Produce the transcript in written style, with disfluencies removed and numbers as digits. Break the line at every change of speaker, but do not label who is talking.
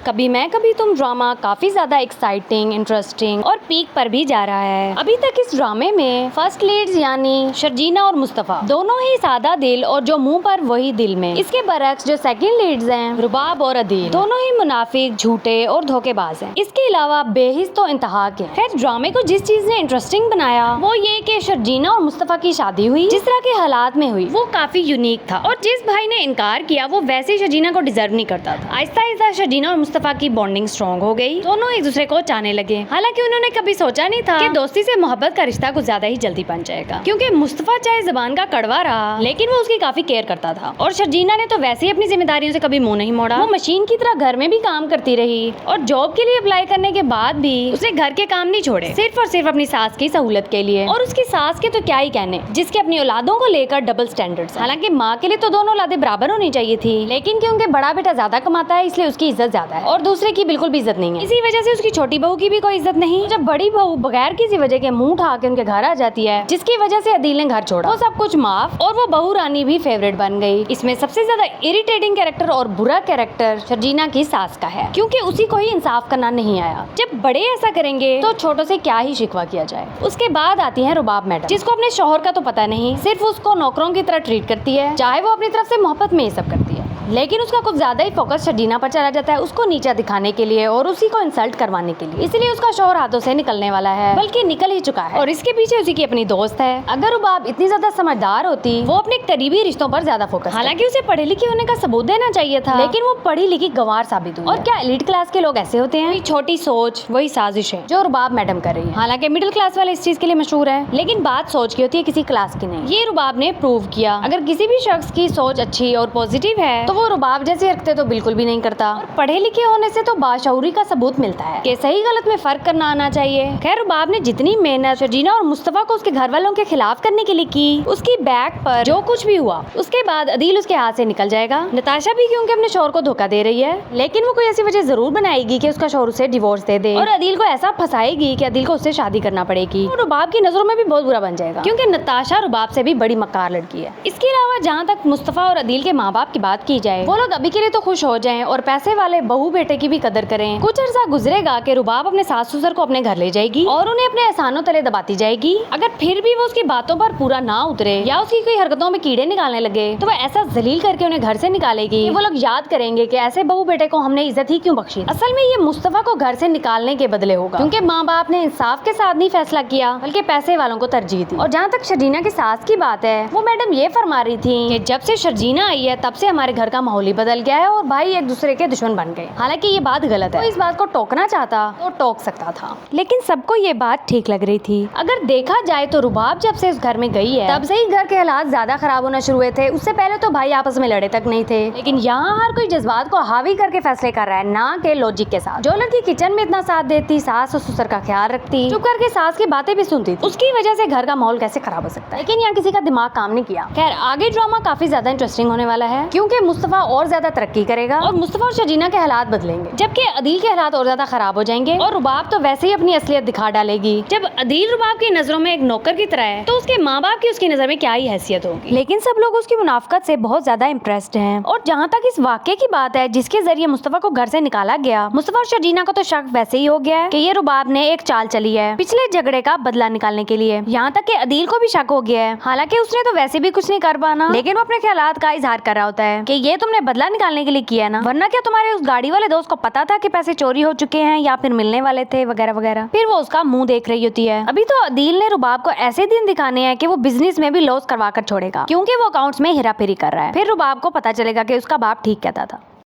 कभी मैं कभी तुम ड्रामा काफी ज्यादा एक्साइटिंग, इंटरेस्टिंग और पीक पर भी जा रहा है। अभी तक इस ड्रामे में फर्स्ट लीड्स यानी शर्जीना और मुस्तफा दोनों ही सादा दिल और जो मुंह पर वही दिल में। इसके बरक्स जो सेकंड लीड्स हैं रुबाब और अदील, दोनों ही मुनाफिक, झूठे और धोखेबाज हैं। इसके अलावा बेहिस तो इंतहा के। खैर ड्रामे को जिस चीज ने इंटरेस्टिंग बनाया वो ये कि शर्जीना और मुस्तफा की शादी हुई जिस तरह के हालात में हुई वो काफी यूनिक था, और जिस भाई ने इनकार किया वो वैसे ही शर्जीना को डिजर्व नहीं करता था। आहिस्ता आहिस्ता शर्जीना और मुस्तफा की बॉन्डिंग स्ट्रॉन्ग हो गई, दोनों एक दूसरे को चाहने लगे। हालांकि उन्होंने कभी सोचा नहीं था कि दोस्ती से मोहब्बत का रिश्ता कुछ ज्यादा ही जल्दी बन जाएगा, क्योंकि मुस्तफा चाहे जबान का कड़वा रहा लेकिन वो उसकी काफी केयर करता था, और शर्जीना ने तो वैसे ही अपनी जिम्मेदारियों से कभी मुंह नहीं मोड़ा। वो मशीन की तरह घर में भी काम करती रही और जॉब के लिए अप्लाई करने के बाद भी उसने घर के काम नहीं छोड़े, सिर्फ और सिर्फ अपनी सास की सहूलत के लिए। और उसकी सास के तो क्या ही कहने, जिसके अपनी औलादों को लेकर डबल स्टैंडर्ड्स। हालांकि माँ के लिए तो दोनों औलादें बराबर होनी चाहिए थी, लेकिन क्योंकि बड़ा बेटा ज्यादा कमाता है इसलिए उसकी इज्जत ज्यादा है और दूसरे की बिल्कुल भी इज्जत नहीं है। इसी वजह से उसकी छोटी बहू की भी कोई इज्जत नहीं। जब बड़ी बहू बगैर किसी वजह के मुंह उठा के उनके घर आ जाती है, जिसकी वजह से अदील ने घर छोड़ा, वो सब कुछ माफ और वो बहू रानी भी फेवरेट बन गई। इसमें सबसे ज्यादा इरिटेटिंग कैरेक्टर और बुरा कैरेक्टर शर्जीना की सास का है, क्योंकि उसी को ही इंसाफ करना नहीं आया। जब बड़े ऐसा करेंगे तो छोटों से क्या ही शिकवा किया जाए। उसके बाद आती है रुबाब मैडम, जिसको अपने शौहर का तो पता नहीं, सिर्फ उसको नौकरों की तरह ट्रीट करती है, चाहे वो अपनी तरफ से मोहब्बत में ये सब करती है। लेकिन उसका कुछ ज्यादा ही फोकस शर्जीना पर चला जाता है, उसको नीचा दिखाने के लिए और उसी को इंसल्ट करवाने के लिए। इसलिए उसका शौहर हाथों से निकलने वाला है, बल्कि निकल ही चुका है, और इसके पीछे उसी की अपनी दोस्त है। अगर रुबाब इतनी ज्यादा समझदार होती वो अपने करीबी रिश्तों पर ज्यादा फोकस। हालांकि उसे पढ़े लिखे होने का सबूत देना चाहिए था, लेकिन वो पढ़ी लिखी गंवार साबित हुई। और क्या एलीट क्लास के लोग ऐसे होते हैं? छोटी सोच वही साजिश है जो रुबाब मैडम कर रही है। हालांकि मिडिल क्लास वाले इस चीज के लिए मशहूर है, लेकिन बात सोच की होती है, किसी क्लास की नहीं। ये रुबाब ने प्रूव किया। अगर किसी भी शख्स की सोच अच्छी और पॉजिटिव है तो वो रुबाब जैसे हरकतें तो बिल्कुल भी नहीं करता। और पढ़े लिखे होने से तो बाशऊरी का सबूत मिलता है कि सही गलत में फर्क करना आना चाहिए। खैर रुबाब ने जितनी मेहनत शर्जीना और मुस्तफा को उसके घर वालों के खिलाफ करने के लिए की, उसकी बैक पर जो कुछ भी हुआ उसके बाद अदील उसके हाथ से निकल जाएगा। नताशा भी क्योंकि अपने शौहर को धोखा दे रही है, लेकिन वो कोई ऐसी वजह जरूर बनाएगी कि उसका शौहर उसे डिवोर्स दे दे, और अदील को ऐसा फंसाएगी कि अदील को उससे शादी करना पड़ेगी। और रुबाब की नजरों में भी बहुत बुरा बन जाएगा, क्योंकि नताशा रुबाब से भी बड़ी मक्कार लड़की है। इसके अलावा जहाँ तक मुस्तफा और अदील के माँ बाप की बात की जाए, वो लोग अभी के लिए तो खुश हो जाएं और पैसे वाले बहू बेटे की भी कदर करें। कुछ अर्सा गुजरेगा कि रुबाब अपने सास ससुर को अपने घर ले जाएगी और उन्हें अपने एहसानों तले दबाती जाएगी। अगर फिर भी वो उसकी बातों पर पूरा ना उतरे या उसकी कोई हरकतों में कीड़े निकालने लगे तो वो ऐसा जलील करके उन्हें घर से निकालेगी कि वो लोग याद करेंगे कि ऐसे बहू बेटे को हमने इज्जत ही क्यों बख्शी। असल में ये मुस्तफा को घर से निकालने के बदले होगा, क्योंकि माँ बाप ने इंसाफ के साथ नहीं फैसला किया बल्कि पैसे वालों को तरजीह दी। और जहाँ तक शर्जीना की सास की बात है, वो मैडम ये फरमा रही थी कि जब से शर्जीना आई है तब से हमारे घर का माहौल ही बदल गया है और भाई एक दूसरे के दुश्मन बन गए। हालांकि ये बात गलत है। तो इस बात को टोकना चाहता तो टोक सकता था, लेकिन सबको ये बात ठीक लग रही थी। अगर देखा जाए तो रुबाब जब से उस घर में गई है तब से ही घर के हालात ज्यादा खराब होना शुरू हुए थे। उससे पहले तो भाई आपस में लड़े तक नहीं थे, लेकिन यहाँ हर कोई जज्बात को हावी करके फैसले कर रहा है, ना के लॉजिक के साथ। जो लड़की किचन में इतना साथ देती, सास और ससुर का ख्याल रखती, चुप करके सास की बातें भी सुनती, उसकी वजह से घर का माहौल कैसे खराब हो सकता है। लेकिन यहाँ किसी का दिमाग काम नहीं किया। खैर आगे ड्रामा काफी ज्यादा इंटरेस्टिंग होने वाला है, क्योंकि मुस्तफा और ज्यादा तरक्की करेगा और मुस्तफा और शर्जीना के हालात बदलेंगे, जबकि अदील के हालात और ज्यादा खराब हो जाएंगे। और रुबाब तो वैसे ही अपनी असलियत दिखा डालेगी। जब अदील रुबाब की नजरों में एक नौकर की तरह है, तो उसके माँ बाप की उसकी नजर में क्या ही हैसियत होगी। लेकिन सब लोग उसकी मुनाफकत से बहुत ज्यादा इम्प्रेस्ड हैं। और जहाँ तक इस वाक्य की बात है जिसके जरिए मुस्तफा को घर से निकाला गया, मुस्तफा और शर्जीना को तो शक वैसे ही हो गया है कि ये रुबाब ने एक चाल चली है पिछले झगड़े का बदला निकालने के लिए। यहाँ तक कि अदील को भी शक हो गया है। हालांकि उसने तो वैसे भी कुछ नहीं कर पाना, लेकिन वो अपने ख्यालात का इजहार कर रहा होता है कि ये तुमने बदला निकालने के लिए किया ना, वरना क्या तुम्हारे उस गाड़ी वाले दोस्त को पता था कि पैसे चोरी हो चुके हैं या फिर मिलने वाले थे वगैरह वगैरह। फिर वो उसका मुंह देख रही होती है। अभी तो अदील ने रुबाब को ऐसे दिन दिखाने हैं कि वो बिजनेस में भी लॉस करवा कर छोड़ेगा, क्योंकि वो अकाउंट्स में हेरा फेरी कर रहा है। फिर रुबाब को पता चलेगा कि उसका बाप ठीक कहता था।